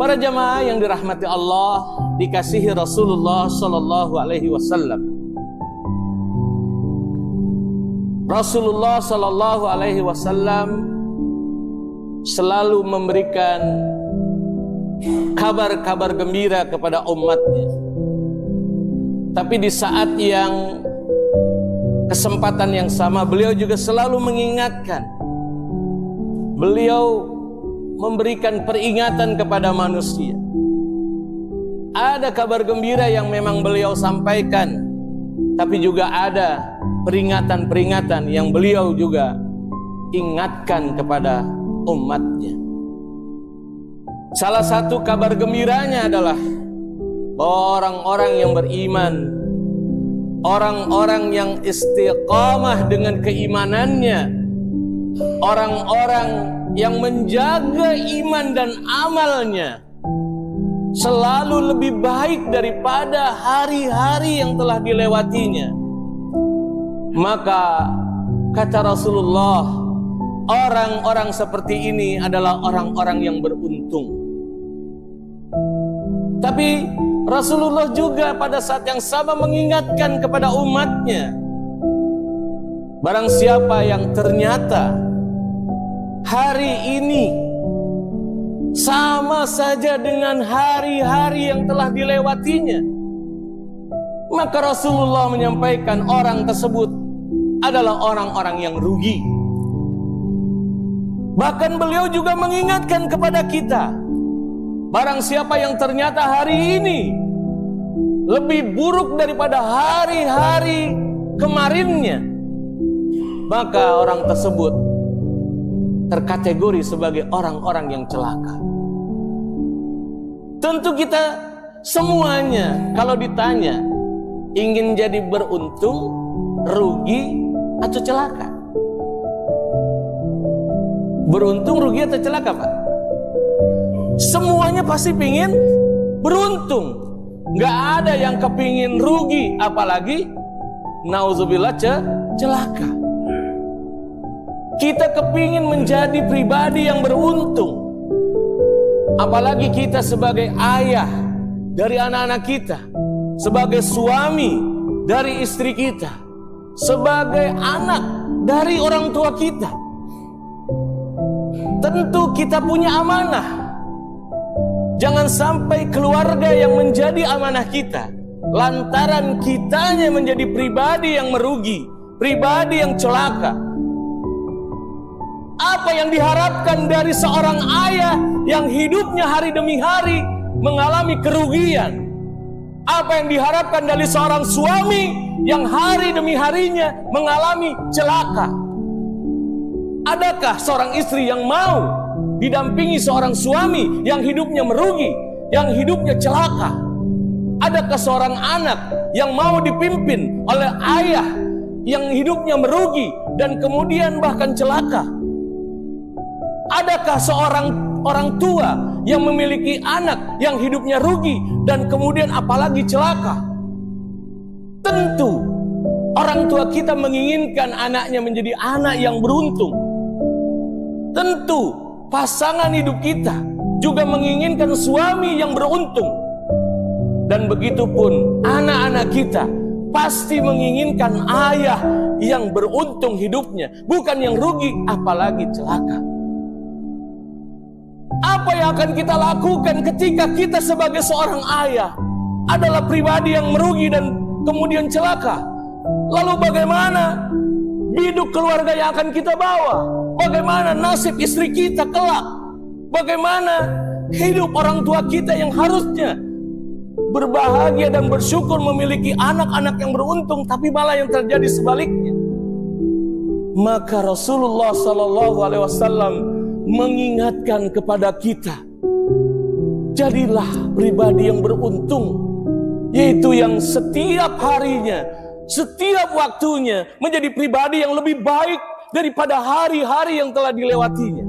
Para jamaah yang dirahmati Allah, dikasihi Rasulullah Sallallahu Alaihi Wasallam. Rasulullah Sallallahu Alaihi Wasallam selalu memberikan kabar-kabar gembira kepada umatnya. Tapi di saat yang kesempatan yang sama, beliau juga selalu mengingatkan. Beliau memberikan peringatan kepada manusia. Ada kabar gembira yang memang beliau sampaikan, tapi juga ada peringatan-peringatan yang beliau juga ingatkan kepada umatnya. Salah satu kabar gembiranya adalah orang-orang yang beriman, orang-orang yang istiqamah dengan keimanannya, orang-orang yang menjaga iman dan amalnya selalu lebih baik daripada hari-hari yang telah dilewatinya. Maka kata Rasulullah, orang-orang seperti ini adalah orang-orang yang beruntung. Tapi Rasulullah juga pada saat yang sama mengingatkan kepada umatnya, barang siapa yang ternyata hari ini sama saja dengan hari-hari yang telah dilewatinya, maka Rasulullah menyampaikan orang tersebut adalah orang-orang yang rugi. Bahkan beliau juga mengingatkan kepada kita, barang siapa yang ternyata hari ini lebih buruk daripada hari-hari kemarinnya, maka orang tersebut terkategori sebagai orang-orang yang celaka. Tentu kita semuanya kalau ditanya ingin jadi beruntung, rugi atau celaka? Beruntung, rugi atau celaka, Pak? Semuanya pasti pingin beruntung. Nggak ada yang kepingin rugi, apalagi nauzubillah celaka. Kita kepingin menjadi pribadi yang beruntung. Apalagi kita sebagai ayah dari anak-anak kita, sebagai suami dari istri kita, sebagai anak dari orang tua kita. Tentu kita punya amanah. Jangan sampai keluarga yang menjadi amanah kita, lantaran kitanya menjadi pribadi yang merugi, pribadi yang celaka. Apa yang diharapkan dari seorang ayah yang hidupnya hari demi hari mengalami kerugian? Apa yang diharapkan dari seorang suami yang hari demi harinya mengalami celaka? Adakah seorang istri yang mau didampingi seorang suami yang hidupnya merugi, yang hidupnya celaka? Adakah seorang anak yang mau dipimpin oleh ayah yang hidupnya merugi dan kemudian bahkan celaka? Adakah seorang orang tua yang memiliki anak yang hidupnya rugi dan kemudian apalagi celaka? Tentu orang tua kita menginginkan anaknya menjadi anak yang beruntung. Tentu pasangan hidup kita juga menginginkan suami yang beruntung. Dan begitupun anak-anak kita pasti menginginkan ayah yang beruntung hidupnya, bukan yang rugi apalagi celaka. Apa yang akan kita lakukan ketika kita sebagai seorang ayah adalah pribadi yang merugi dan kemudian celaka? Lalu bagaimana hidup keluarga yang akan kita bawa? Bagaimana nasib istri kita kelak? Bagaimana hidup orang tua kita yang harusnya berbahagia dan bersyukur memiliki anak-anak yang beruntung, tapi malah yang terjadi sebaliknya? Maka Rasulullah Sallallahu Alaihi Wasallam mengingatkan kepada kita, jadilah pribadi yang beruntung, yaitu yang setiap harinya, setiap waktunya menjadi pribadi yang lebih baik daripada hari-hari yang telah dilewatinya.